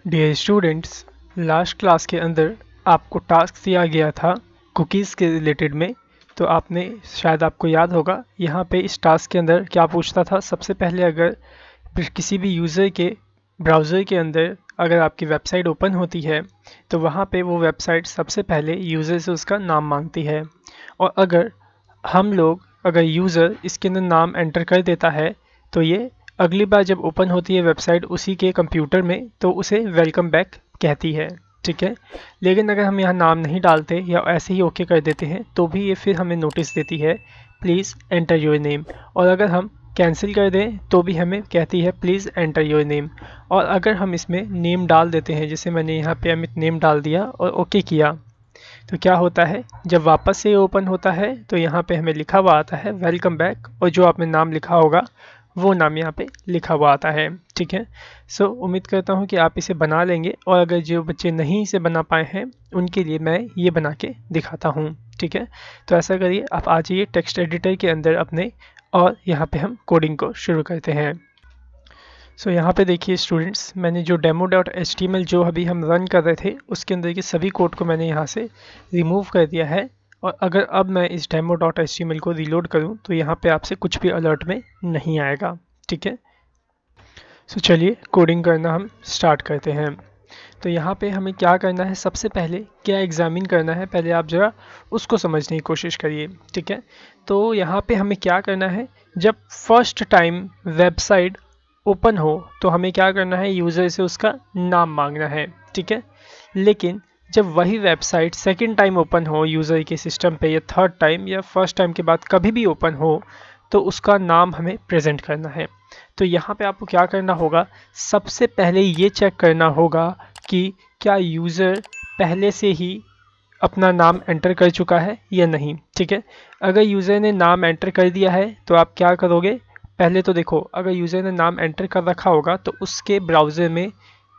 Dear students, last class के अंदर आपको टास्क दिया गया था कुकीज़ के रिलेटेड में। तो आपने शायद आपको याद होगा यहाँ पे इस टास्क के अंदर क्या पूछता था। सबसे पहले अगर किसी भी यूज़र के ब्राउज़र के अंदर अगर आपकी वेबसाइट ओपन होती है तो वहाँ पे वो वेबसाइट सबसे पहले यूज़र से उसका नाम मांगती है। और अगर यूज़र इसके अंदर नाम एंटर कर देता है तो ये अगली बार जब ओपन होती है वेबसाइट उसी के कंप्यूटर में तो उसे वेलकम बैक कहती है। ठीक है, लेकिन अगर हम यहाँ नाम नहीं डालते या ऐसे ही ओके कर देते हैं तो भी ये फिर हमें नोटिस देती है प्लीज़ एंटर योर नेम। और अगर हम कैंसिल कर दें तो भी हमें कहती है प्लीज़ एंटर योर नेम। और अगर हम इसमें नेम डाल देते हैं, जैसे मैंने यहाँ पे अमित नेम डाल दिया और ओके किया, तो क्या होता है जब वापस से ओपन होता है तो यहाँ पे हमें लिखा हुआ आता है वेलकम बैक, और जो आपने नाम लिखा होगा वो नाम यहाँ पे लिखा हुआ आता है। ठीक है, सो उम्मीद करता हूँ कि आप इसे बना लेंगे, और अगर जो बच्चे नहीं इसे बना पाए हैं उनके लिए मैं ये बना के दिखाता हूँ। ठीक है, तो ऐसा करिए, आप आ जाइए टेक्स्ट एडिटर के अंदर अपने, और यहाँ पे हम कोडिंग को शुरू करते हैं। सो यहाँ पे देखिए स्टूडेंट्स, मैंने जो demo.html जो अभी हम रन कर रहे थे उसके अंदर के सभी कोड को मैंने यहाँ से रिमूव कर दिया है। और अगर अब मैं इस demo.html को रीलोड करूँ तो यहाँ पे आपसे कुछ भी अलर्ट में नहीं आएगा। ठीक है, सो चलिए कोडिंग करना हम स्टार्ट करते हैं। तो यहाँ पे हमें क्या करना है, सबसे पहले क्या एग्जामिन करना है, पहले आप ज़रा उसको समझने की कोशिश करिए। ठीक है, तो यहाँ पे हमें क्या करना है, जब फर्स्ट टाइम वेबसाइट ओपन हो तो हमें क्या करना है, यूज़र से उसका नाम मांगना है। ठीक है, लेकिन जब वही वेबसाइट सेकंड टाइम ओपन हो यूज़र के सिस्टम पे, या थर्ड टाइम या फर्स्ट टाइम के बाद कभी भी ओपन हो, तो उसका नाम हमें प्रेजेंट करना है। तो यहाँ पे आपको क्या करना होगा, सबसे पहले ये चेक करना होगा कि क्या यूज़र पहले से ही अपना नाम एंटर कर चुका है या नहीं। ठीक है, अगर यूज़र ने नाम एंटर कर दिया है तो आप क्या करोगे, पहले तो देखो अगर यूज़र ने नाम एंटर कर रखा होगा तो उसके ब्राउज़र में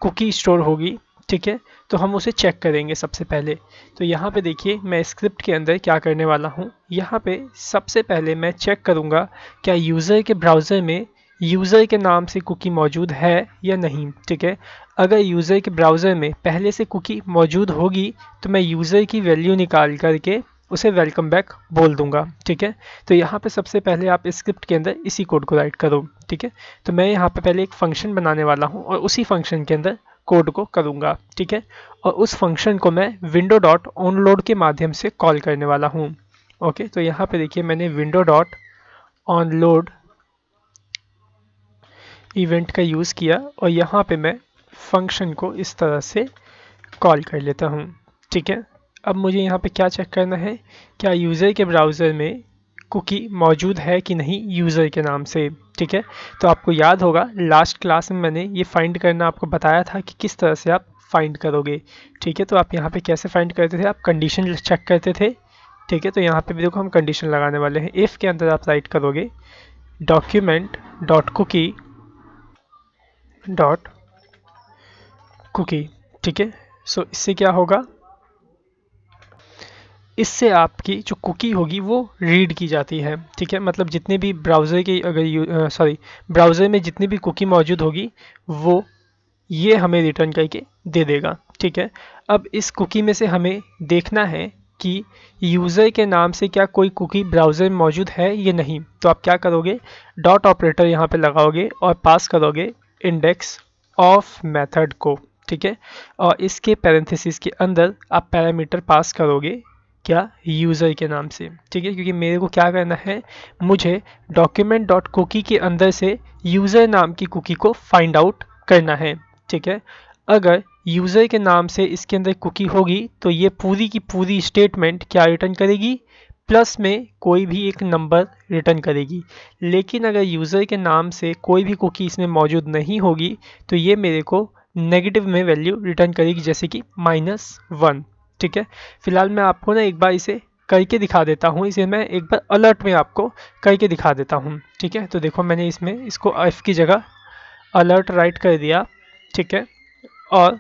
कुकी स्टोर होगी। ठीक है, तो हम उसे चेक करेंगे सबसे पहले। तो यहाँ पे देखिए मैं स्क्रिप्ट के अंदर क्या करने वाला हूँ, यहाँ पे सबसे पहले मैं चेक करूँगा क्या यूज़र के ब्राउज़र में यूज़र के नाम से कुकी मौजूद है या नहीं। ठीक है, अगर यूज़र के ब्राउज़र में पहले से कुकी मौजूद होगी तो मैं यूज़र की वैल्यू निकाल करके उसे वेलकम बैक बोल दूंगा। ठीक है, तो यहाँ पे सबसे पहले आप स्क्रिप्ट के अंदर इसी कोड को राइट करो। ठीक है, तो मैं यहाँ पे पहले एक फंक्शन बनाने वाला हूँ और उसी फंक्शन के अंदर कोड को करूँगा। ठीक है, और उस फंक्शन को मैं विंडो डॉट ऑनलोड के माध्यम से कॉल करने वाला हूँ। ओके, तो यहाँ पे देखिए मैंने विंडो डॉट ऑनलोड इवेंट का यूज़ किया और यहाँ पे मैं फंक्शन को इस तरह से कॉल कर लेता हूँ। ठीक है, अब मुझे यहाँ पे क्या चेक करना है, क्या यूज़र के ब्राउज़र में कुकी मौजूद है कि नहीं यूज़र के नाम से। ठीक है, तो आपको याद होगा लास्ट क्लास में मैंने ये फाइंड करना आपको बताया था कि किस तरह से आप फाइंड करोगे। ठीक है, तो आप यहाँ पे कैसे फाइंड करते थे, आप कंडीशन चेक करते थे। ठीक है, तो यहाँ पे भी देखो हम कंडीशन लगाने वाले हैं। इफ़ के अंदर आप राइट करोगे document dot cookie dot cookie. ठीक है, सो इससे क्या होगा, इससे आपकी जो कुकी होगी वो रीड की जाती है। ठीक है, मतलब जितने भी ब्राउज़र की अगर ब्राउज़र में जितनी भी कुकी मौजूद होगी वो ये हमें रिटर्न करके दे देगा। ठीक है, अब इस कुकी में से हमें देखना है कि यूज़र के नाम से क्या कोई कुकी ब्राउज़र में मौजूद है या नहीं। तो आप क्या करोगे, डॉट ऑपरेटर यहाँ पे लगाओगे और पास करोगे इंडेक्स ऑफ मेथड को। ठीक है, और इसके पैरेंथेसिस के अंदर आप पैरामीटर पास करोगे क्या, यूज़र के नाम से। ठीक है, क्योंकि मेरे को क्या करना है, मुझे डॉक्यूमेंट डॉट कुकी के अंदर से यूज़र नाम की कुकी को फाइंड आउट करना है। ठीक है, अगर यूज़र के नाम से इसके अंदर कुकी होगी तो ये पूरी की पूरी स्टेटमेंट क्या रिटर्न करेगी, प्लस में कोई भी एक नंबर रिटर्न करेगी। लेकिन अगर यूज़र के नाम से कोई भी कुकी इसमें मौजूद नहीं होगी तो ये मेरे को नेगेटिव में वैल्यू रिटर्न करेगी, जैसे कि -1। ठीक है, फिलहाल मैं आपको ना एक बार इसे करके दिखा देता हूँ, इसे मैं एक बार अलर्ट में आपको करके दिखा देता हूँ। ठीक है, तो देखो मैंने इसमें इसको एफ की जगह अलर्ट राइट कर दिया। ठीक है, और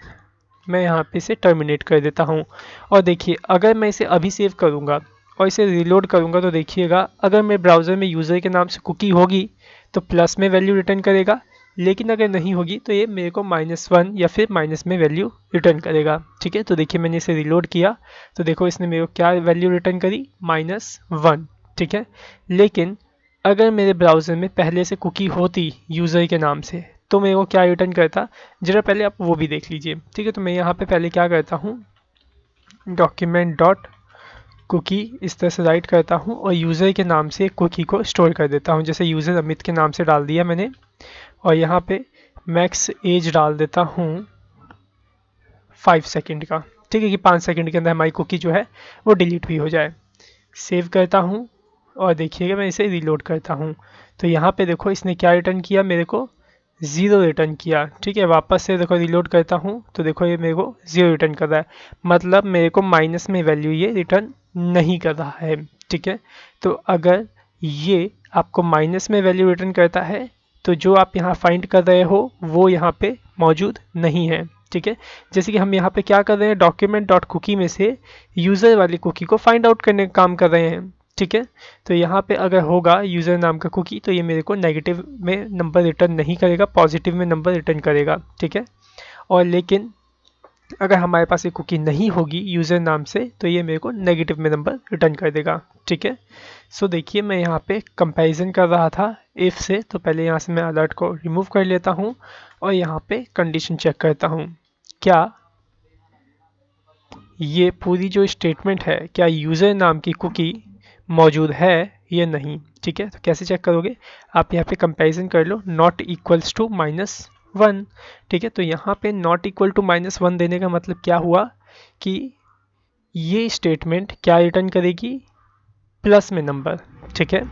मैं यहाँ पे इसे टर्मिनेट कर देता हूँ। और देखिए अगर मैं इसे अभी सेव करूँगा और इसे रीलोड करूँगा तो देखिएगा अगर मेरे ब्राउज़र में यूज़र के नाम से कुकी होगी तो प्लस में वैल्यू रिटर्न करेगा, लेकिन अगर नहीं होगी तो ये मेरे को -1 या फिर माइनस में वैल्यू रिटर्न करेगा। ठीक है, तो देखिए मैंने इसे रिलोड किया तो देखो इसने मेरे को क्या वैल्यू रिटर्न करी, -1। ठीक है, लेकिन अगर मेरे ब्राउज़र में पहले से कुकी होती यूज़र के नाम से तो मेरे को क्या रिटर्न करता, जरा पहले आप वो भी देख लीजिए। ठीक है, तो मैं यहाँ पे पहले क्या करता हूँ, डॉक्यूमेंट डॉट कुकी इस तरह से राइट करता हूँ और यूज़र के नाम से कुकी को स्टोर कर देता हूँ। जैसे यूज़र अमित के नाम से डाल दिया मैंने और यहाँ पे मैक्स एज डाल देता हूँ 5 सेकंड का। ठीक है, कि 5 सेकंड के अंदर हमारी कुकी जो है वो डिलीट भी हो जाए। सेव करता हूँ और देखिएगा मैं इसे रीलोड करता हूँ तो यहाँ पे देखो इसने क्या रिटर्न किया, मेरे को 0 रिटर्न किया। ठीक है, वापस से देखो रीलोड करता हूँ तो देखो ये मेरे को 0 रिटर्न कर रहा है, मतलब मेरे को माइनस में वैल्यू ये रिटर्न नहीं कर रहा है। ठीक है, तो अगर ये आपको माइनस में वैल्यू रिटर्न करता है तो जो आप यहाँ फाइंड कर रहे हो वो यहाँ पे मौजूद नहीं है। ठीक है, जैसे कि हम यहाँ पे क्या कर रहे हैं, डॉक्यूमेंट डॉट कुकी में से यूज़र वाली कुकी को फाइंड आउट करने का काम कर रहे हैं। ठीक है, तो यहाँ पे अगर होगा यूज़र नाम का कुकी तो ये मेरे को नेगेटिव में नंबर रिटर्न नहीं करेगा, पॉजिटिव में नंबर रिटर्न करेगा। ठीक है, और लेकिन अगर हमारे पास ये कुकी नहीं होगी यूज़र नाम से तो ये मेरे को नेगेटिव में नंबर रिटर्न कर देगा। ठीक है, सो देखिए मैं यहाँ पे कंपैरिजन कर रहा था इफ़ से, तो पहले यहाँ से मैं अलर्ट को रिमूव कर लेता हूँ और यहाँ पे कंडीशन चेक करता हूँ क्या ये पूरी जो स्टेटमेंट है क्या यूज़र नाम की कुकी मौजूद है या नहीं। ठीक है, तो कैसे चेक करोगे, आप यहाँ पे कंपैरिजन कर लो, नॉट इक्वल्स टू -1। ठीक है, तो यहाँ पे नॉट इक्वल टू -1 देने का मतलब क्या हुआ कि ये स्टेटमेंट क्या रिटर्न करेगी, प्लस में नंबर। ठीक है,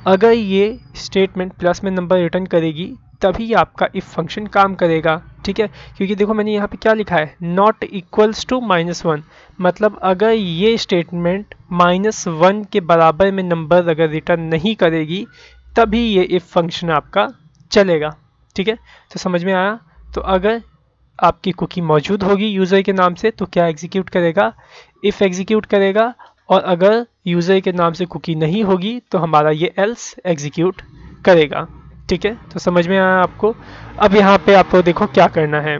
अगर ये स्टेटमेंट प्लस में नंबर रिटर्न करेगी तभी आपका इफ फंक्शन काम करेगा। ठीक है, क्योंकि देखो मैंने यहाँ पे क्या लिखा है, नॉट इक्वल्स टू -1, मतलब अगर ये स्टेटमेंट -1 के बराबर में नंबर अगर रिटर्न नहीं करेगी तभी ये इफ फंक्शन आपका चलेगा। ठीक है, तो समझ में आया। तो अगर आपकी कुकी मौजूद होगी यूज़र के नाम से तो क्या एग्जीक्यूट करेगा, इफ़ एग्जीक्यूट करेगा, और अगर यूज़र के नाम से कुकी नहीं होगी तो हमारा ये एल्स एग्जीक्यूट करेगा। ठीक है, तो समझ में आया आपको। अब यहाँ पे आपको देखो क्या करना है।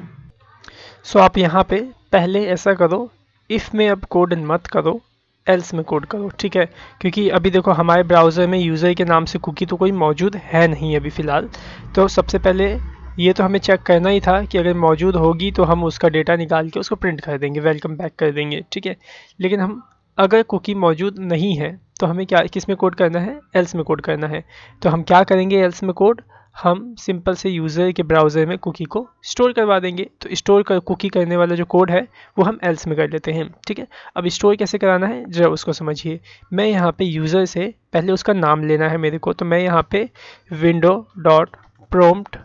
सो आप यहाँ पे पहले ऐसा करो, इफ़ में अब कोड मत करो, एल्स में कोड करो। ठीक है, क्योंकि अभी देखो हमारे ब्राउज़र में यूज़र के नाम से कुकी तो कोई मौजूद है नहीं अभी फ़िलहाल। तो सबसे पहले ये तो हमें चेक करना ही था कि अगर मौजूद होगी तो हम उसका डेटा निकाल के उसको प्रिंट कर देंगे, वेलकम बैक कर देंगे। ठीक है, लेकिन हम अगर कुकी मौजूद नहीं है तो हमें क्या किस में कोड करना है, एल्स में कोड करना है। तो हम क्या करेंगे एल्स में कोड, हम सिंपल से यूज़र के ब्राउज़र में कुकी को स्टोर करवा देंगे। तो स्टोर कर कुकी करने वाला जो कोड है वो हम एल्स में कर लेते हैं। ठीक है, अब स्टोर कैसे कराना है जरा उसको समझिए। मैं यहाँ पे यूज़र से पहले उसका नाम लेना है मेरे को, तो मैं यहाँ पे विंडो डॉट प्रॉम्प्ट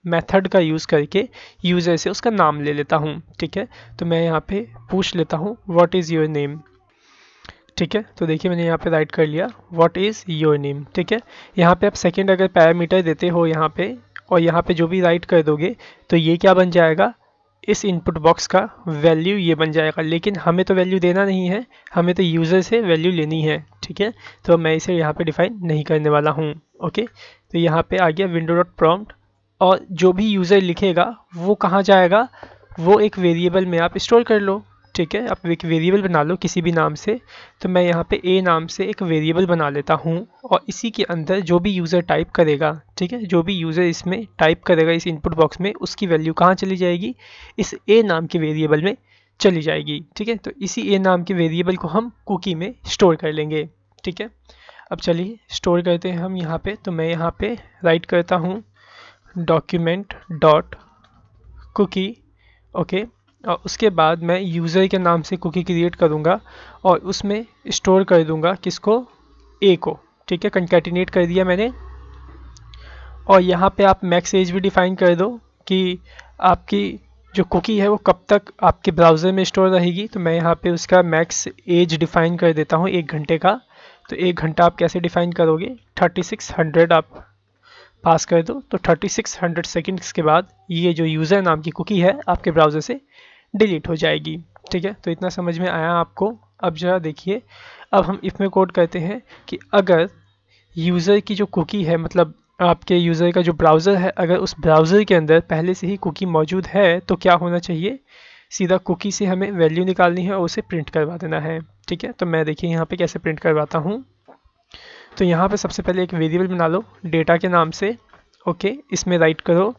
मेथड का यूज़ करके यूज़र से उसका नाम ले लेता हूँ। ठीक है, तो मैं यहाँ पे पूछ लेता हूँ व्हाट इज़ योर नेम। ठीक है, तो देखिए मैंने यहाँ पे राइट कर लिया व्हाट इज़ योर नेम। ठीक है, यहाँ पे आप सेकंड अगर पैरामीटर देते हो यहाँ पे और यहाँ पे जो भी राइट कर दोगे तो ये क्या बन जाएगा, इस इनपुट बॉक्स का वैल्यू ये बन जाएगा। लेकिन हमें तो वैल्यू देना नहीं है, हमें तो यूज़र से वैल्यू लेनी है। ठीक है, तो मैं इसे यहाँ पे डिफाइन नहीं करने वाला हूँ। ओके, तो यहाँ पे आ गया विंडो डॉट प्रॉम्प्ट, और जो भी यूज़र लिखेगा वो कहाँ जाएगा, वो एक वेरिएबल में आप स्टोर कर लो। ठीक है, आप एक वेरिएबल बना लो किसी भी नाम से। तो मैं यहाँ पे ए नाम से एक वेरिएबल बना लेता हूँ और इसी के अंदर जो भी यूज़र टाइप करेगा, ठीक है, जो भी यूज़र इसमें टाइप करेगा इस इनपुट बॉक्स में, उसकी वैल्यू कहाँ चली जाएगी, इस ए नाम के वेरिएबल में चली जाएगी। ठीक है, तो इसी ए नाम के वेरिएबल को हम कुकी में स्टोर कर लेंगे। ठीक है, अब चलिए स्टोर करते हैं हम यहाँ पे। तो मैं यहाँ पे राइट करता हूँ डॉक्यूमेंट डॉट कुकी। ओके, और उसके बाद मैं यूज़र के नाम से कुकी क्रिएट करूँगा और उसमें स्टोर कर दूँगा किसको, ए को। ठीक है, कंकैटिनेट कर दिया मैंने। और यहाँ पे आप मैक्स एज भी डिफाइन कर दो कि आपकी जो कुकी है वो कब तक आपके ब्राउज़र में स्टोर रहेगी। तो मैं यहाँ पे उसका मैक्स एज डिफाइन कर देता हूँ 1 घंटे का। तो 1 घंटा आप कैसे डिफाइन करोगे, 3600 आप पास कर दो। तो 3600 सेकेंड्स के बाद ये जो यूज़र नाम की कुकी है आपके ब्राउज़र से डिलीट हो जाएगी। ठीक है, तो इतना समझ में आया आपको। अब जरा देखिए, अब हम इफ में कोड करते हैं कि अगर यूज़र की जो कुकी है, मतलब आपके यूज़र का जो ब्राउज़र है, अगर उस ब्राउज़र के अंदर पहले से ही कुकी मौजूद है तो क्या होना चाहिए, सीधा कुकी से हमें वैल्यू निकालनी है और उसे प्रिंट करवा देना है। ठीक है, तो मैं देखिए यहाँ पे कैसे प्रिंट करवाता हूँ। तो यहाँ पे सबसे पहले एक वेरिएबल बना लो डेटा के नाम से। ओके, इसमें राइट करो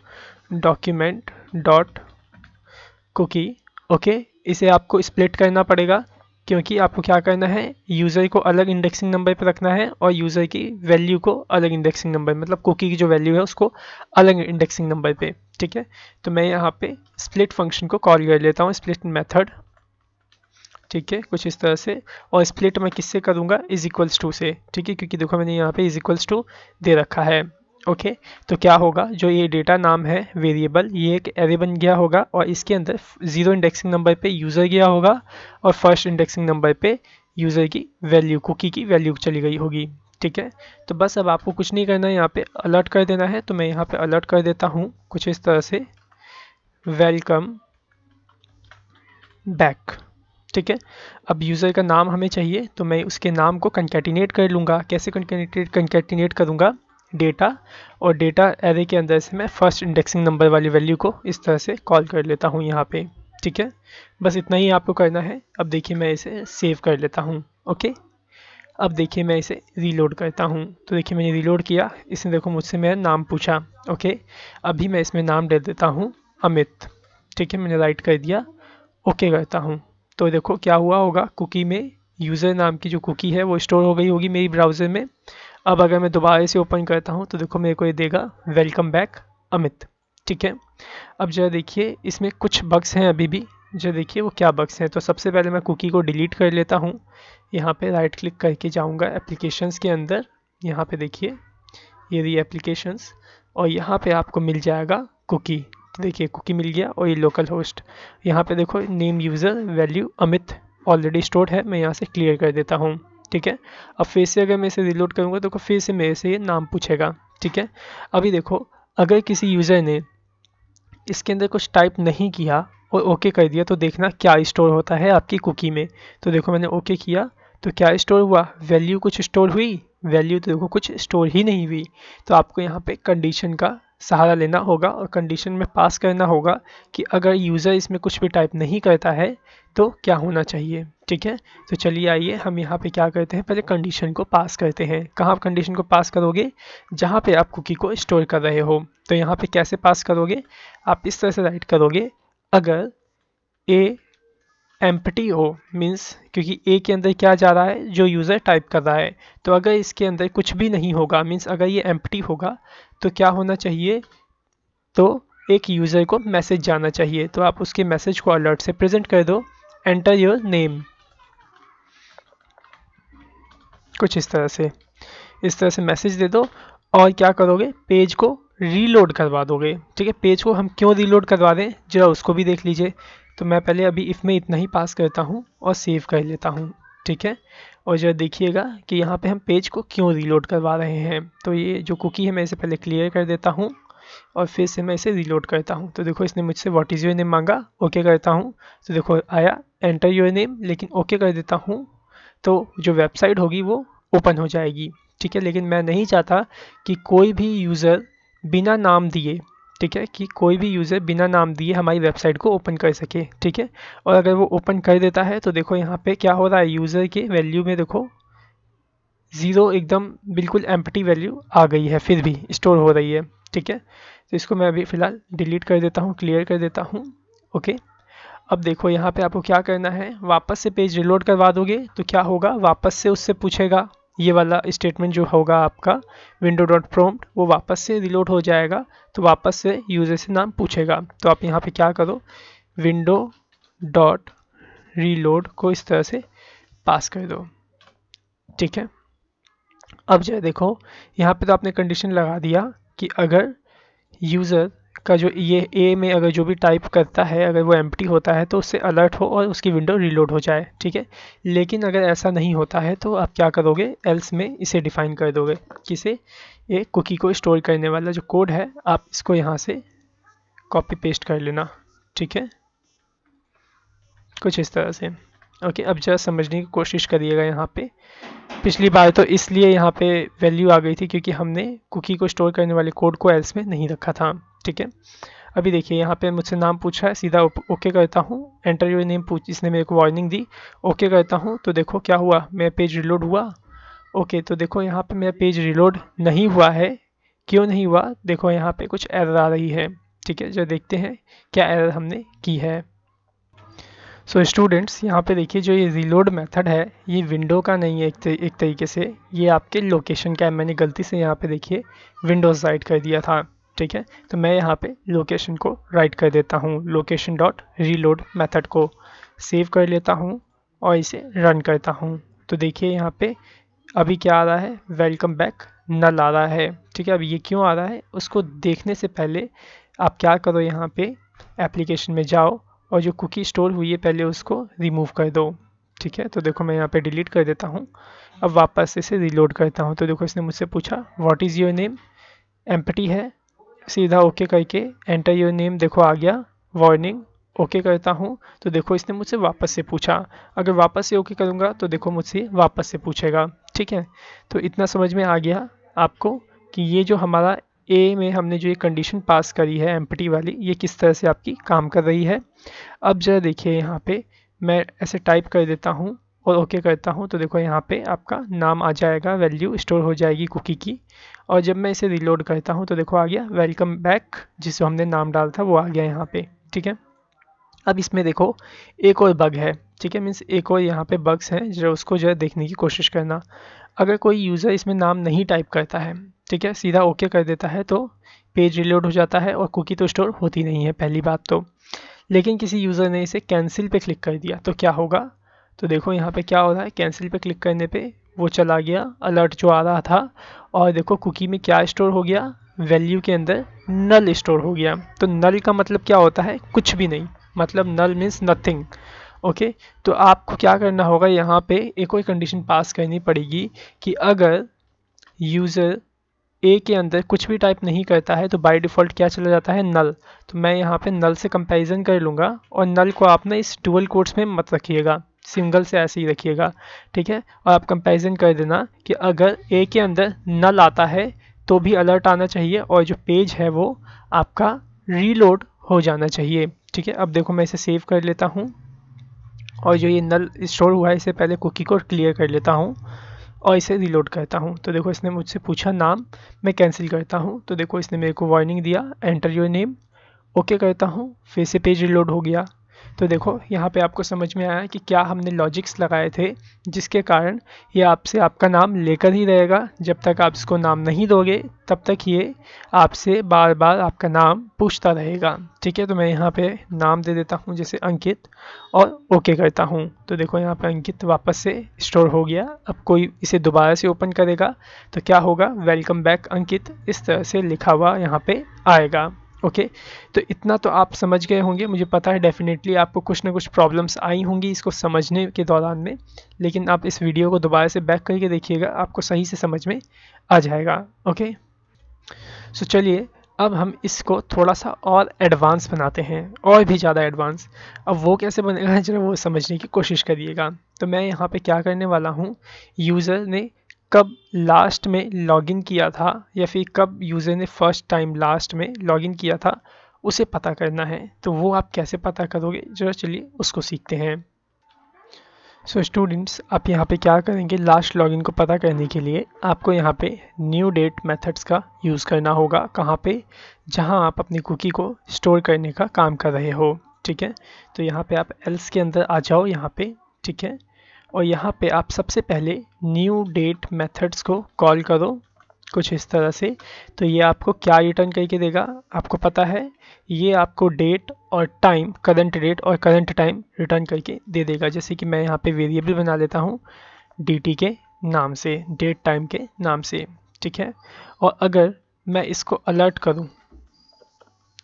डॉक्यूमेंट डॉट कुकी। ओके, इसे आपको स्प्लिट करना पड़ेगा क्योंकि आपको क्या करना है, यूज़र को अलग इंडेक्सिंग नंबर पर रखना है और यूज़र की वैल्यू को अलग इंडेक्सिंग नंबर, मतलब कुकी की जो वैल्यू है उसको अलग इंडेक्सिंग नंबर पे। ठीक है, तो मैं यहाँ पे स्प्लिट फंक्शन को कॉल कर लेता हूँ, स्प्लिट मेथड। ठीक है, कुछ इस तरह से। और स्प्लिट मैं किससे करूँगा, इज इक्वल्स टू से। ठीक है, क्योंकि देखो मैंने यहाँ पे इज इक्वल्स टू दे रखा है। ओके, तो क्या होगा, जो ये डेटा नाम है वेरिएबल, ये एक एरे बन गया होगा और इसके अंदर 0 इंडेक्सिंग नंबर पे यूज़र गया होगा और फर्स्ट इंडेक्सिंग नंबर पे यूज़र की वैल्यू, कुकी की वैल्यू चली गई होगी। ठीक है, तो बस अब आपको कुछ नहीं करना है, यहाँ पे अलर्ट कर देना है। तो मैं यहाँ पे अलर्ट कर देता हूँ कुछ इस तरह से, वेलकम बैक। ठीक है, अब यूज़र का नाम हमें चाहिए तो मैं उसके नाम को कंकैटिनेट कर लूँगा। कैसे कंकैटिनेट करूँगा, डेटा और डेटा एरे के अंदर से मैं फर्स्ट इंडेक्सिंग नंबर वाली वैल्यू को इस तरह से कॉल कर लेता हूँ यहाँ पे। ठीक है, बस इतना ही आपको करना है। अब देखिए मैं इसे सेव कर लेता हूँ। ओके, अब देखिए मैं इसे रीलोड करता हूँ। तो देखिए मैंने रीलोड किया, इसने देखो मुझसे मेरा नाम पूछा। ओके, अभी मैं इसमें नाम दे देता हूँ अमित। ठीक है, मैंने राइट कर दिया, ओके करता हूँ। तो देखो क्या हुआ होगा, कुकी में यूज़र नाम की जो कुकी है वो स्टोर हो गई होगी मेरी ब्राउज़र में। अब अगर मैं दोबारा से ओपन करता हूँ तो देखो मेरे को ये देगा वेलकम बैक अमित। ठीक है, अब जरा देखिए इसमें कुछ बग्स हैं अभी भी, जो देखिए वो क्या बग्स हैं। तो सबसे पहले मैं कुकी को डिलीट कर लेता हूँ। यहाँ पे राइट क्लिक करके जाऊँगा एप्लीकेशंस के अंदर, यहाँ पे देखिए ये रही एप्लीकेशंस और यहाँ पे आपको मिल जाएगा कुकी। तो देखिए कुकी मिल गया और ये लोकल होस्ट। यहाँ पे देखो name user value Amit already stored है, मैं यहाँ से क्लियर कर देता हूँ। ठीक है, अब फिर से अगर मैं इसे रिलोड करूँगा तो फिर से मेरे से ये नाम पूछेगा। ठीक है, अभी देखो अगर किसी यूज़र ने इसके अंदर कुछ टाइप नहीं किया और ओके कर दिया तो देखना क्या स्टोर होता है आपकी कुकी में। तो देखो मैंने ओके किया तो क्या स्टोर हुआ, वैल्यू कुछ स्टोर हुई, वैल्यू तो देखो कुछ स्टोर ही नहीं हुई। तो आपको यहाँ पे कंडीशन का सहारा लेना होगा और कंडीशन में पास करना होगा कि अगर यूज़र इसमें कुछ भी टाइप नहीं करता है तो क्या होना चाहिए। ठीक है, तो चलिए आइए हम यहाँ पे क्या करते हैं, पहले कंडीशन को पास करते हैं। कहाँ कंडीशन को पास करोगे, जहाँ पे आप कुकी को स्टोर कर रहे हो। तो यहाँ पे कैसे पास करोगे, आप इस तरह से राइट करोगे, अगर ए एम्प्टी हो, मीन्स क्योंकि ए के अंदर क्या जा रहा है, जो यूज़र टाइप कर रहा है। तो अगर इसके अंदर कुछ भी नहीं होगा, मीन्स अगर ये एम्प्टी होगा तो क्या होना चाहिए, तो एक यूज़र को मैसेज जाना चाहिए। तो आप उसके मैसेज को अलर्ट से प्रेजेंट कर दो, एंटर योर नेम, कुछ इस तरह से मैसेज दे दो। और क्या करोगे, पेज को रीलोड करवा दोगे। ठीक है, पेज को हम क्यों रीलोड करवा दें जरा उसको भी देख लीजिए। तो मैं पहले अभी इफ में इतना ही पास करता हूँ और सेव कर लेता हूँ। ठीक है, और जरा देखिएगा कि यहाँ पे हम पेज को क्यों रीलोड करवा रहे हैं। तो ये जो कुकी है मैं इसे पहले क्लियर कर देता हूँ और फिर से मैं इसे रीलोड करता हूँ। तो देखो इसने मुझसे व्हाट इज़ योर नेम मांगा, ओके करता हूँ तो देखो आया एंटर योर नेम, लेकिन ओके कर देता हूँ तो जो वेबसाइट होगी वो ओपन हो जाएगी। ठीक है, लेकिन मैं नहीं चाहता कि कोई भी यूज़र बिना नाम दिए, ठीक है, कि कोई भी यूज़र बिना नाम दिए हमारी वेबसाइट को ओपन कर सके। ठीक है, और अगर वो ओपन कर देता है तो देखो यहाँ पे क्या हो रहा है, यूज़र के वैल्यू में देखो 0 एकदम बिल्कुल एम्प्टी वैल्यू आ गई है, फिर भी स्टोर हो रही है। ठीक है, तो इसको मैं अभी फ़िलहाल डिलीट कर देता हूँ, क्लियर कर देता हूँ। ओके, अब देखो यहाँ पे आपको क्या करना है, वापस से पेज रिलोड करवा दोगे तो क्या होगा, वापस से उससे पूछेगा, ये वाला स्टेटमेंट जो होगा आपका विंडो डॉट प्रॉम्प्ट वो वापस से रिलोड हो जाएगा। तो वापस से यूज़र से नाम पूछेगा। तो आप यहाँ पे क्या करो, विंडो डॉट रीलोड को इस तरह से पास कर दो। ठीक है, अब जो देखो यहाँ पे तो आपने कंडीशन लगा दिया कि अगर यूज़र का जो ये ए में अगर जो भी टाइप करता है अगर वो एम्प्टी होता है तो उससे अलर्ट हो और उसकी विंडो रीलोड हो जाए। ठीक है, लेकिन अगर ऐसा नहीं होता है तो आप क्या करोगे, एल्स में इसे डिफाइन कर दोगे, किसे, एक कुकी को स्टोर करने वाला जो कोड है आप इसको यहाँ से कॉपी पेस्ट कर लेना। ठीक है, कुछ इस तरह से। ओके, अब जरा समझने की कोशिश करिएगा यहाँ पे। पिछली बार तो इसलिए यहाँ पे वैल्यू आ गई थी क्योंकि हमने कुकी को स्टोर करने वाले कोड को एल्स में नहीं रखा था। ठीक है, अभी देखिए यहाँ पे मुझसे नाम पूछा है, सीधा ओके करता हूँ। एंटर योर नेम इसने मेरे को वार्निंग दी, ओके करता हूँ। तो देखो क्या हुआ, मेरा पेज रिलोड हुआ। ओके, तो देखो यहाँ पे मेरा पेज रिलोड नहीं हुआ है। क्यों नहीं हुआ, देखो यहाँ पे कुछ एरर आ रही है। ठीक है, जो देखते हैं क्या एरर हमने की है। सो स्टूडेंट्स, यहाँ पे देखिए जो ये रीलोड मेथड है ये विंडो का नहीं है, एक तरीके से ये आपके लोकेशन का है। मैंने गलती से यहाँ पे देखिए विंडोज़ राइट कर दिया था। ठीक है, तो मैं यहाँ पे लोकेशन को राइट कर देता हूँ, लोकेशन डॉट रीलोड मेथड को सेव कर लेता हूँ और इसे रन करता हूँ। तो देखिए यहाँ पे अभी क्या आ रहा है, वेलकम बैक नल आ रहा है। ठीक है, अब ये क्यों आ रहा है उसको देखने से पहले आप क्या करो, यहाँ पे एप्लीकेशन में जाओ और जो कुकी स्टोर हुई है पहले उसको रिमूव कर दो। ठीक है, तो देखो मैं यहाँ पे डिलीट कर देता हूँ। अब वापस इसे रीलोड करता हूँ। तो देखो इसने मुझसे पूछा what is your name, empty है, सीधा ओके करके एंटर योर नेम देखो आ गया, वार्निंग, ओके करता हूँ। तो देखो इसने मुझसे वापस से पूछा, अगर वापस से ओके करूँगा तो देखो मुझसे वापस से पूछेगा। ठीक है, तो इतना समझ में आ गया आपको कि ये जो हमारा ए में हमने जो ये कंडीशन पास करी है एम्प्टी वाली, ये किस तरह से आपकी काम कर रही है। अब जरा देखिए यहाँ पे मैं ऐसे टाइप कर देता हूँ और ओके करता हूँ। तो देखो यहाँ पे आपका नाम आ जाएगा, वैल्यू स्टोर हो जाएगी कुकी की। और जब मैं इसे रिलोड करता हूँ तो देखो आ गया वेलकम बैक, जिसको हमने नाम डाला था वो आ गया यहाँ पे। ठीक है, अब इसमें देखो एक और बग है। ठीक है, मीन्स एक और यहाँ पे बग्स हैं, जो उसको जो है देखने की कोशिश करना। अगर कोई यूज़र इसमें नाम नहीं टाइप करता है, ठीक है, सीधा ओके कर देता है तो पेज रिलोड हो जाता है और कुकी तो स्टोर होती नहीं है पहली बात तो। लेकिन किसी यूज़र ने इसे कैंसिल पे क्लिक कर दिया तो क्या होगा, तो देखो यहाँ पे क्या हो रहा है, कैंसिल पे क्लिक करने पे वो चला गया अलर्ट जो आ रहा था। और देखो कुकी में क्या स्टोर हो गया, वैल्यू के अंदर नल स्टोर हो गया। तो नल का मतलब क्या होता है, कुछ भी नहीं, मतलब नल मीन्स नथिंग। ओके, तो आपको क्या करना होगा, यहाँ पे एक और कंडीशन पास करनी पड़ेगी कि अगर यूज़र ए के अंदर कुछ भी टाइप नहीं करता है तो बाय डिफ़ॉल्ट क्या चला जाता है, नल। तो मैं यहाँ पे नल से कंपैरिजन कर लूँगा और नल को आप ना इस डुअल कोट्स में मत रखिएगा, सिंगल से ऐसे ही रखिएगा। ठीक है, और आप कंपैरिजन कर देना कि अगर ए के अंदर नल आता है तो भी अलर्ट आना चाहिए और जो पेज है वो आपका रीलोड हो जाना चाहिए। ठीक है, अब देखो मैं इसे सेव कर लेता हूँ और जो ये नल स्टोर हुआ है इसे पहले कुकी को क्लियर कर लेता हूँ और इसे रीलोड करता हूँ। तो देखो इसने मुझसे पूछा नाम, मैं कैंसिल करता हूँ। तो देखो इसने मेरे को वार्निंग दिया एंटर योर नेम, ओके करता हूँ, फिर से पेज रिलोड हो गया। तो देखो यहाँ पे आपको समझ में आया कि क्या हमने लॉजिक्स लगाए थे जिसके कारण ये आपसे आपका नाम लेकर ही रहेगा। जब तक आप इसको नाम नहीं दोगे तब तक ये आपसे बार बार आपका नाम पूछता रहेगा। ठीक है, तो मैं यहाँ पे नाम दे देता हूँ जैसे अंकित और ओके करता हूँ। तो देखो यहाँ पे अंकित वापस से स्टोर हो गया। अब कोई इसे दोबारा से ओपन करेगा तो क्या होगा, वेलकम बैक अंकित इस तरह से लिखा हुआ यहाँ पे आएगा। ओके, तो इतना तो आप समझ गए होंगे, मुझे पता है डेफिनेटली आपको कुछ ना कुछ प्रॉब्लम्स आई होंगी इसको समझने के दौरान में, लेकिन आप इस वीडियो को दोबारा से बैक करके देखिएगा, आपको सही से समझ में आ जाएगा। ओके, सो चलिए अब हम इसको थोड़ा सा और एडवांस बनाते हैं, और भी ज़्यादा एडवांस। अब वो कैसे बनेगा जरा वो समझने की कोशिश करिएगा। तो मैं यहाँ पे क्या करने वाला हूँ, यूज़र ने कब लास्ट में लॉगिन किया था या फिर कब यूज़र ने फर्स्ट टाइम लास्ट में लॉगिन किया था उसे पता करना है। तो वो आप कैसे पता करोगे, जरा चलिए उसको सीखते हैं। सो स्टूडेंट्स, आप यहाँ पे क्या करेंगे, लास्ट लॉगिन को पता करने के लिए आपको यहाँ पे न्यू डेट मेथड्स का यूज़ करना होगा। कहाँ पे, जहाँ आप अपनी कुकी को स्टोर करने का काम कर रहे हो। ठीक है, तो यहाँ पे आप एल्स के अंदर आ जाओ यहाँ पे। ठीक है, और यहाँ पे आप सबसे पहले न्यू डेट मेथड्स को कॉल करो कुछ इस तरह से। तो ये आपको क्या रिटर्न करके देगा, आपको पता है, ये आपको डेट और टाइम, करंट डेट और करंट टाइम रिटर्न करके दे देगा। जैसे कि मैं यहाँ पे वेरिएबल बना लेता हूँ dt के नाम से, डेट टाइम के नाम से। ठीक है, और अगर मैं इसको अलर्ट करूँ,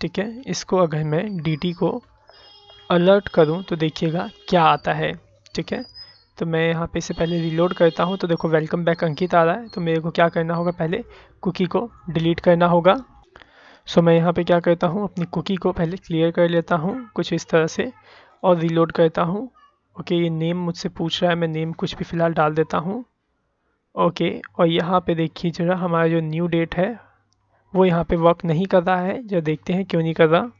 ठीक है, इसको अगर मैं dt को अलर्ट करूँ तो देखिएगा क्या आता है। ठीक है, तो मैं यहाँ पे इसे पहले रीलोड करता हूँ। तो देखो वेलकम बैक अंकित आ रहा है, तो मेरे को क्या करना होगा, पहले कुकी को डिलीट करना होगा। सो मैं यहाँ पे क्या करता हूँ, अपनी कुकी को पहले क्लियर कर लेता हूँ कुछ इस तरह से और रीलोड करता हूँ। ओके, ये नेम मुझसे पूछ रहा है, मैं नेम कुछ भी फ़िलहाल डाल देता हूँ। ओके, और यहाँ पे देखिए ज़रा हमारा जो न्यू डेट है वो यहाँ पे वर्क नहीं कर रहा है, जो देखते हैं क्यों नहीं कर रहा।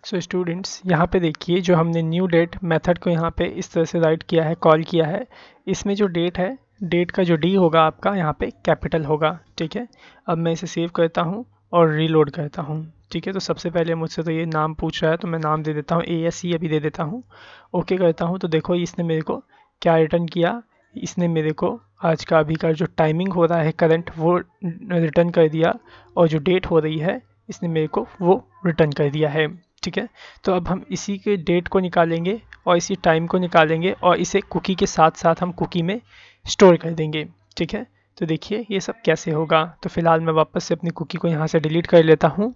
सो स्टूडेंट्स, यहाँ पे देखिए जो हमने न्यू डेट मेथड को यहाँ पे इस तरह से राइट किया है, कॉल किया है, इसमें जो डेट है, डेट का जो डी होगा आपका यहाँ पे कैपिटल होगा। ठीक है, अब मैं इसे सेव करता हूँ और रीलोड करता हूँ। ठीक है, तो सबसे पहले मुझसे तो ये नाम पूछ रहा है, तो मैं नाम दे देता हूँ ASE अभी दे देता हूँ। ओके करता हूँ, तो देखो इसने मेरे को क्या रिटर्न किया, इसने मेरे को आज का अभी का जो टाइमिंग हो रहा है करंट वो रिटर्न कर दिया, और जो डेट हो रही है इसने मेरे को वो रिटर्न कर दिया है। ठीक है, तो अब हम इसी के डेट को निकालेंगे और इसी टाइम को निकालेंगे और इसे कुकी के साथ साथ हम कुकी में स्टोर कर देंगे। ठीक है, तो देखिए ये सब कैसे होगा। तो फिलहाल मैं वापस से अपनी कुकी को यहाँ से डिलीट कर लेता हूँ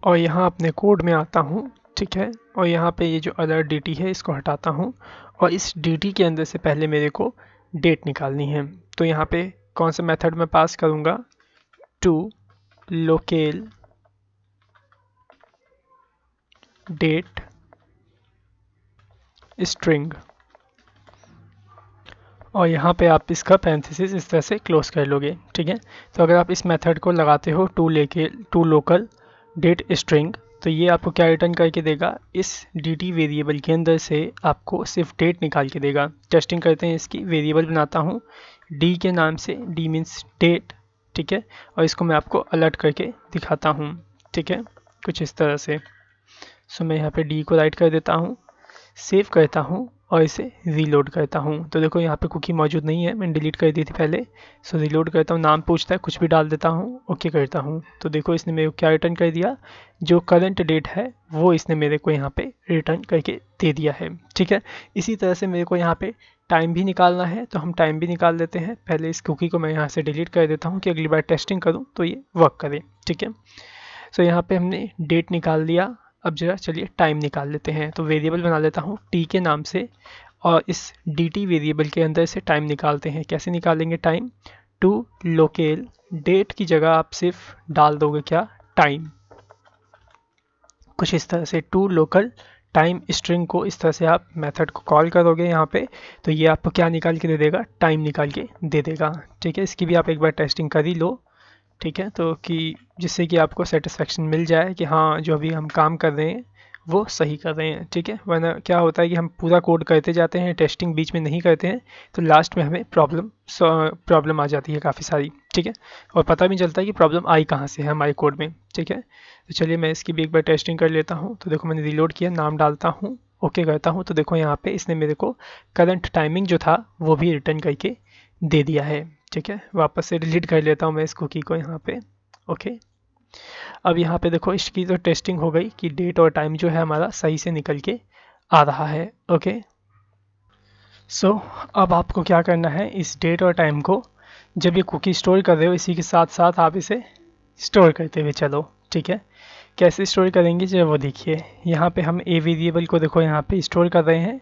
और यहाँ अपने कोड में आता हूँ। ठीक है, और यहाँ पे ये जो अलर्ट dt है इसको हटाता हूँ, और इस dt के अंदर से पहले मेरे को डेट निकालनी है। तो यहाँ पे कौन सा मेथड मैं पास करूँगा, टू लोकेल डेट स्ट्रिंग, और यहाँ पे आप इसका पैरेंथेसिस इस तरह से क्लोज कर लोगे। ठीक है, तो अगर आप इस मेथड को लगाते हो टू लोकल डेट स्ट्रिंग, तो ये आपको क्या रिटर्न करके देगा, इस dt वेरिएबल के अंदर से आपको सिर्फ डेट निकाल के देगा। टेस्टिंग करते हैं इसकी, वेरिएबल बनाता हूँ d के नाम से, d मीन्स डेट। ठीक है, और इसको मैं आपको अलर्ट करके दिखाता हूँ। ठीक है, कुछ इस तरह से। सो मैं यहाँ पे d को राइट कर देता हूँ, सेव करता हूँ और इसे रीलोड करता हूँ। तो देखो यहाँ पे कुकी मौजूद नहीं है, मैंने डिलीट कर दी थी पहले। सो रीलोड करता हूँ, नाम पूछता है, कुछ भी डाल देता हूँ, ओके करता हूँ। तो देखो इसने मेरे को क्या रिटर्न कर दिया, जो करंट डेट है वो इसने मेरे को यहाँ पे रिटर्न करके दे दिया है। ठीक है, इसी तरह से मेरे को यहाँ पे टाइम भी निकालना है, तो हम टाइम भी निकाल लेते हैं। पहले इस कुकी को मैं यहाँ से डिलीट कर देता हूँ कि अगली बार टेस्टिंग करूँ तो ये वर्क करे। ठीक है, सो यहाँ पे हमने डेट निकाल दिया। अब जरा चलिए टाइम निकाल लेते हैं। तो वेरिएबल बना लेता हूँ t के नाम से, और इस dt वेरिएबल के अंदर से टाइम निकालते हैं। कैसे निकालेंगे टाइम, टू लोकेल डेट की जगह आप सिर्फ डाल दोगे क्या, टाइम। कुछ इस तरह से टू लोकल टाइम स्ट्रिंग को इस तरह से आप मेथड को कॉल करोगे यहाँ पे, तो ये आपको क्या निकाल के दे देगा, टाइम निकाल के दे देगा। ठीक है, इसकी भी आप एक बार टेस्टिंग कर ही लो। ठीक है, तो कि जिससे कि आपको सेटिस्फेक्शन मिल जाए कि हाँ जो अभी हम काम कर रहे हैं वो सही कर रहे हैं। ठीक है, वरना क्या होता है कि हम पूरा कोड करते जाते हैं, टेस्टिंग बीच में नहीं करते हैं, तो लास्ट में हमें प्रॉब्लम आ जाती है काफ़ी सारी। ठीक है, और पता भी चलता है कि प्रॉब्लम आई कहाँ से है हमारे कोड में। ठीक है, तो चलिए मैं इसकी भी एक बार टेस्टिंग कर लेता हूँ। तो देखो मैंने रीलोड किया, नाम डालता हूँ, ओके करता हूँ, तो देखो यहाँ पे इसने मेरे को करंट टाइमिंग जो था वो भी रिटर्न करके दे दिया है। ठीक है, वापस से डिलीट कर लेता हूँ मैं इस कुकी को यहाँ पे। ओके, अब यहाँ पे देखो इसकी तो टेस्टिंग हो गई कि डेट और टाइम जो है हमारा सही से निकल के आ रहा है। ओके, सो अब आपको क्या करना है, इस डेट और टाइम को जब ये कुकी स्टोर कर रहे हो इसी के साथ साथ आप इसे स्टोर करते हुए चलो। ठीक है, कैसे स्टोर करेंगे जब वो देखिए, यहाँ पे हम a वेरिएबल को देखो यहाँ पे स्टोर कर रहे हैं।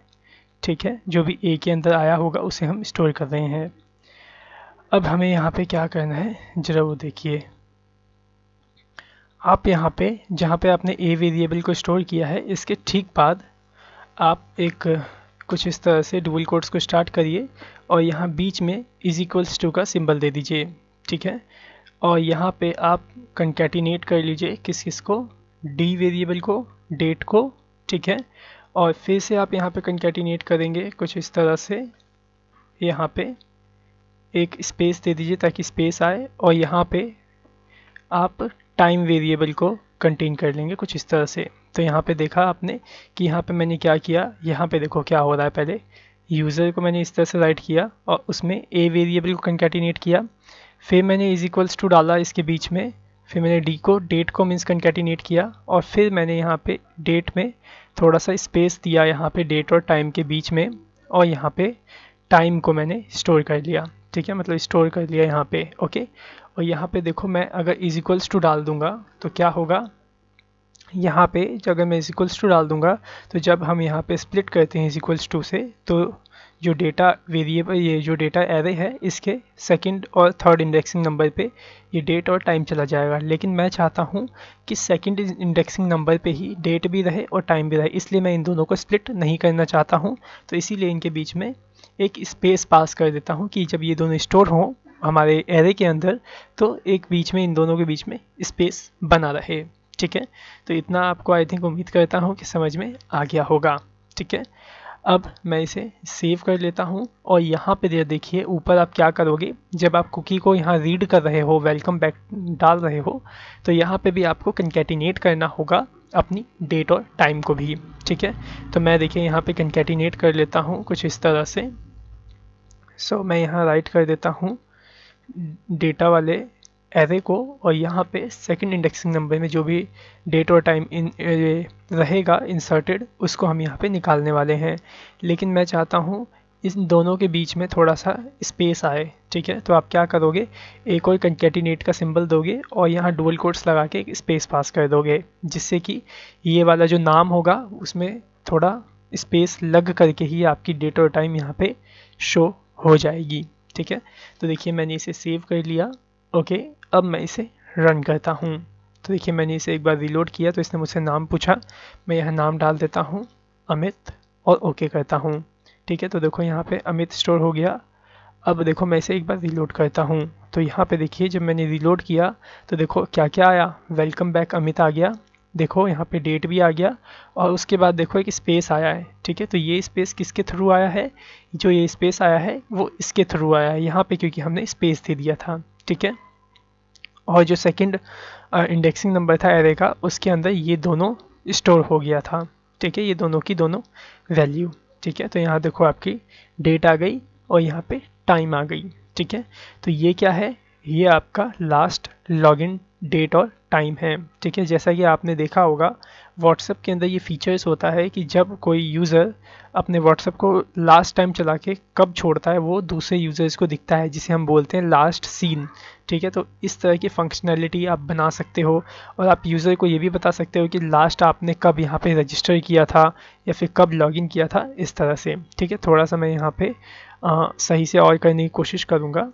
ठीक है, जो भी a के अंदर आया होगा उसे हम स्टोर कर रहे हैं। अब हमें यहाँ पे क्या करना है जरा वो देखिए, आप यहाँ पे जहाँ पे आपने a वेरिएबल को स्टोर किया है इसके ठीक बाद आप एक कुछ इस तरह से डबल कोट्स को स्टार्ट करिए और यहाँ बीच में इज इक्वल्स टू का सिंबल दे दीजिए। ठीक है, और यहाँ पे आप कंकैटिनेट कर लीजिए किस किस को, d वेरिएबल को, डेट को। ठीक है, और फिर से आप यहाँ पे कंकैटिनेट करेंगे कुछ इस तरह से, यहाँ पे एक स्पेस दे दीजिए ताकि स्पेस आए, और यहाँ पे आप टाइम वेरिएबल को कंटेन कर लेंगे कुछ इस तरह से। तो यहाँ पे देखा आपने कि यहाँ पे मैंने क्या किया, यहाँ पे देखो क्या हो रहा है, पहले यूज़र को मैंने इस तरह से राइट किया और उसमें a वेरिएबल को कंकैटिनेट किया, फिर मैंने इज इक्वल्स टू डाला इसके बीच में, फिर मैंने डेट को मीन्स कंकैटिनेट किया, और फिर मैंने यहाँ पे डेट में थोड़ा सा स्पेस दिया यहाँ पे डेट और टाइम के बीच में, और यहाँ पे टाइम को मैंने स्टोर कर लिया। ठीक है, मतलब स्टोर कर लिया यहाँ पे। ओके, और यहाँ पे देखो मैं अगर इज इक्वल्स टू डाल दूंगा तो क्या होगा, यहाँ पे अगर मैं इज इक्वल्स टू डाल दूंगा तो जब हम यहाँ पे स्प्लिट करते हैं इज इक्वल्स टू से, तो जो डेटा वेरिएबल, ये जो डेटा एरे है, इसके सेकंड और थर्ड इंडेक्सिंग नंबर पे ये डेट और टाइम चला जाएगा। लेकिन मैं चाहता हूँ कि सेकंड इंडेक्सिंग नंबर पे ही डेट भी रहे और टाइम भी रहे, इसलिए मैं इन दोनों को स्प्लिट नहीं करना चाहता हूँ। तो इसीलिए इनके बीच में एक स्पेस पास कर देता हूँ कि जब ये दोनों स्टोर हों हमारे एरे के अंदर, तो एक बीच में इन दोनों के बीच में स्पेस बना रहे। ठीक है, तो इतना आपको आई थिंक उम्मीद करता हूँ कि समझ में आ गया होगा। ठीक है, अब मैं इसे सेव कर लेता हूँ और यहाँ पे देखिए ऊपर आप क्या करोगे, जब आप कुकी को यहाँ रीड कर रहे हो, वेलकम बैक डाल रहे हो, तो यहाँ पे भी आपको कंकैटिनेट करना होगा अपनी डेट और टाइम को भी। ठीक है, तो मैं देखिए यहाँ पे कंकैटिनेट कर लेता हूँ कुछ इस तरह से। सो मैं यहाँ राइट कर देता हूँ डेटा वाले एरे को, और यहाँ पे सेकंड इंडेक्सिंग नंबर में जो भी डेट और टाइम इन रहेगा इंसर्टेड, उसको हम यहाँ पे निकालने वाले हैं। लेकिन मैं चाहता हूँ इन दोनों के बीच में थोड़ा सा स्पेस आए। ठीक है, तो आप क्या करोगे, एक और कंकैटिनेट का सिंबल दोगे और यहाँ डबल कोट्स लगा के एक स्पेस पास कर दोगे, जिससे कि ये वाला जो नाम होगा उसमें थोड़ा स्पेस लग करके ही आपकी डेट और टाइम यहाँ पे शो हो जाएगी। ठीक है, तो देखिए मैंने इसे सेव कर लिया। ओके, अब मैं इसे रन करता हूँ। तो देखिए मैंने इसे एक बार रीलोड किया तो इसने मुझसे नाम पूछा, मैं यहाँ नाम डाल देता हूँ अमित और ओके करता हूँ। ठीक है, तो देखो यहाँ पे अमित स्टोर हो गया। अब देखो मैं इसे एक बार रीलोड करता हूँ, तो यहाँ पे देखिए जब मैंने रीलोड किया तो देखो क्या क्या आया, वेलकम बैक अमित आ गया, देखो यहाँ पे डेट भी आ गया, और उसके बाद देखो एक स्पेस आया है। ठीक है, तो ये स्पेस किसके थ्रू आया है, जो ये स्पेस आया है वो इसके थ्रू आया है यहाँ पे, क्योंकि हमने स्पेस दे दिया था। ठीक है, और जो सेकंड इंडेक्सिंग नंबर था एरे का, उसके अंदर ये दोनों स्टोर हो गया था। ठीक है, ये दोनों की दोनों वैल्यू। ठीक है, तो यहाँ देखो आपकी डेट आ गई और यहाँ पे टाइम आ गई। ठीक है, तो ये क्या है, ये आपका लास्ट लॉगिन डेट और टाइम है। ठीक है, जैसा कि आपने देखा होगा व्हाट्सएप के अंदर ये फीचर्स होता है कि जब कोई यूज़र अपने व्हाट्सएप को लास्ट टाइम चला के कब छोड़ता है, वो दूसरे यूज़र्स को दिखता है, जिसे हम बोलते हैं लास्ट सीन। ठीक है, तो इस तरह की फंक्शनैलिटी आप बना सकते हो, और आप यूज़र को ये भी बता सकते हो कि लास्ट आपने कब यहाँ पे रजिस्टर किया था या फिर कब लॉगिन किया था, इस तरह से। ठीक है, थोड़ा सा मैं यहाँ पे सही से और करने की कोशिश करूँगा।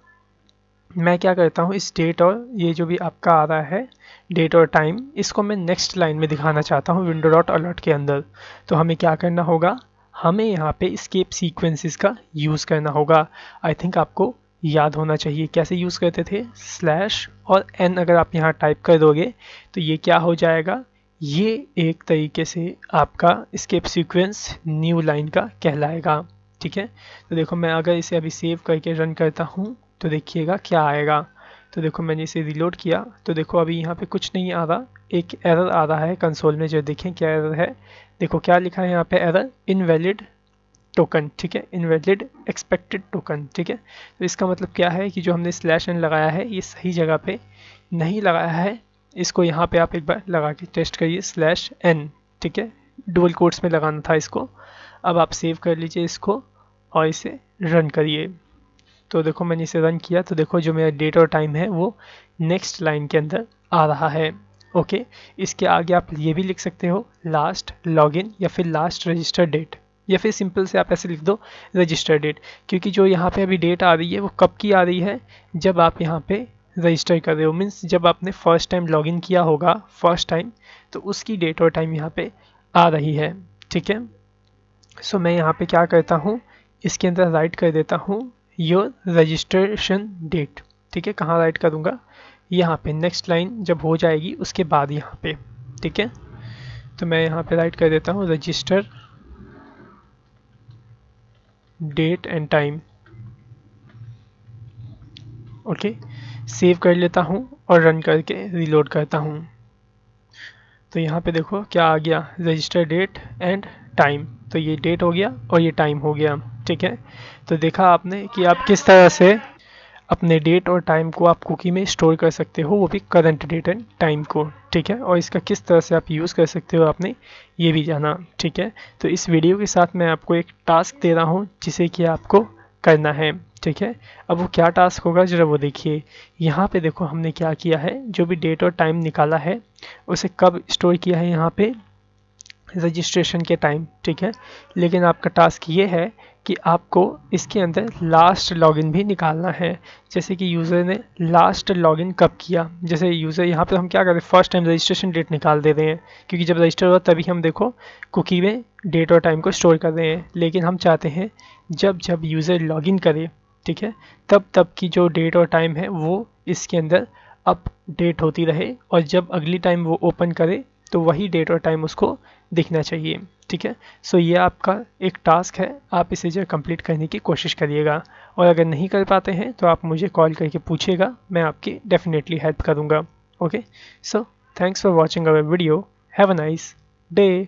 मैं क्या करता हूँ, इस डेट और ये जो भी आपका आ रहा है डेट और टाइम, इसको मैं नेक्स्ट लाइन में दिखाना चाहता हूँ विंडो डॉट अलर्ट के अंदर। तो हमें क्या करना होगा, हमें यहाँ पे एस्केप सीक्वेंसेस का यूज़ करना होगा। आई थिंक आपको याद होना चाहिए कैसे यूज़ करते थे, स्लैश और एन अगर आप यहाँ टाइप कर दोगे तो ये क्या हो जाएगा, ये एक तरीके से आपका एस्केप सीक्वेंस न्यू लाइन का कहलाएगा। ठीक है, तो देखो मैं अगर इसे अभी सेव करके रन करता हूँ तो देखिएगा क्या आएगा। तो देखो मैंने इसे रीलोड किया तो देखो अभी यहाँ पे कुछ नहीं आ रहा, एक एरर आ रहा है कंसोल में। जो देखें क्या एरर है, देखो क्या लिखा है यहाँ पे, एरर इनवैलिड टोकन। ठीक है, इनवैलिड एक्सपेक्टेड टोकन। ठीक है, तो इसका मतलब क्या है कि जो हमने स्लैश एन लगाया है ये सही जगह पे नहीं लगाया है, इसको यहाँ पे आप एक बार लगा के टेस्ट करिए, स्लैश एन। ठीक है, डबल कोट्स में लगाना था इसको। अब आप सेव कर लीजिए इसको और इसे रन करिए। तो देखो मैंने इसे रन किया तो देखो जो मेरा डेट और टाइम है वो नेक्स्ट लाइन के अंदर आ रहा है। ओके, इसके आगे आप ये भी लिख सकते हो लास्ट लॉगिन या फिर लास्ट रजिस्टर डेट, या फिर सिंपल से आप ऐसे लिख दो रजिस्टर डेट, क्योंकि जो यहाँ पे अभी डेट आ रही है वो कब की आ रही है, जब आप यहाँ पे रजिस्टर कर रहे हो, मीन्स जब आपने फर्स्ट टाइम लॉगिन किया होगा फर्स्ट टाइम, तो उसकी डेट और टाइम यहाँ पे आ रही है। ठीक है, सो मैं यहाँ पे क्या करता हूँ, इसके अंदर राइट कर देता हूँ योर रजिस्ट्रेशन डेट। ठीक है, कहाँ राइट करूँगा, यहाँ पे नेक्स्ट लाइन जब हो जाएगी उसके बाद यहाँ पे। ठीक है, तो मैं यहाँ पे राइट कर देता हूँ register date and time. Okay, save कर लेता हूँ और रन करके रीलोड करता हूँ। तो यहाँ पे देखो क्या आ गया, रजिस्टर डेट एंड टाइम। तो ये डेट हो गया और ये टाइम हो गया। ठीक है, तो देखा आपने कि आप किस तरह से अपने डेट और टाइम को आप कुकी में स्टोर कर सकते हो, वो भी करंट डेट एंड टाइम को। ठीक है, और इसका किस तरह से आप यूज़ कर सकते हो आपने ये भी जाना। ठीक है, तो इस वीडियो के साथ मैं आपको एक टास्क दे रहा हूँ जिसे कि आपको करना है। ठीक है, अब वो क्या टास्क होगा जरा वो देखिए। यहाँ पे देखो हमने क्या किया है, जो भी डेट और टाइम निकाला है उसे कब स्टोर किया है यहाँ पे, रजिस्ट्रेशन के टाइम। ठीक है, लेकिन आपका टास्क ये है कि आपको इसके अंदर लास्ट लॉगिन भी निकालना है। जैसे कि यूज़र ने लास्ट लॉगिन कब किया, जैसे यूज़र यहाँ पे हम क्या कर रहे हैं, फर्स्ट टाइम रजिस्ट्रेशन डेट निकाल दे रहे हैं, क्योंकि जब रजिस्टर हुआ तभी हम देखो कुकी में डेट और टाइम को स्टोर कर रहे हैं। लेकिन हम चाहते हैं जब जब यूज़र लॉगिन करे, ठीक है, तब तब की जो डेट और टाइम है वो इसके अंदर अपडेट होती रहे, और जब अगली टाइम वो ओपन करे तो वही डेट और टाइम उसको दिखना चाहिए। ठीक है, सो ये आपका एक टास्क है, आप इसे जो कंप्लीट करने की कोशिश करिएगा। और अगर नहीं कर पाते हैं तो आप मुझे कॉल करके पूछिएगा, मैं आपकी डेफिनेटली हेल्प करूँगा। Okay, so thanks for watching our video, have a nice day.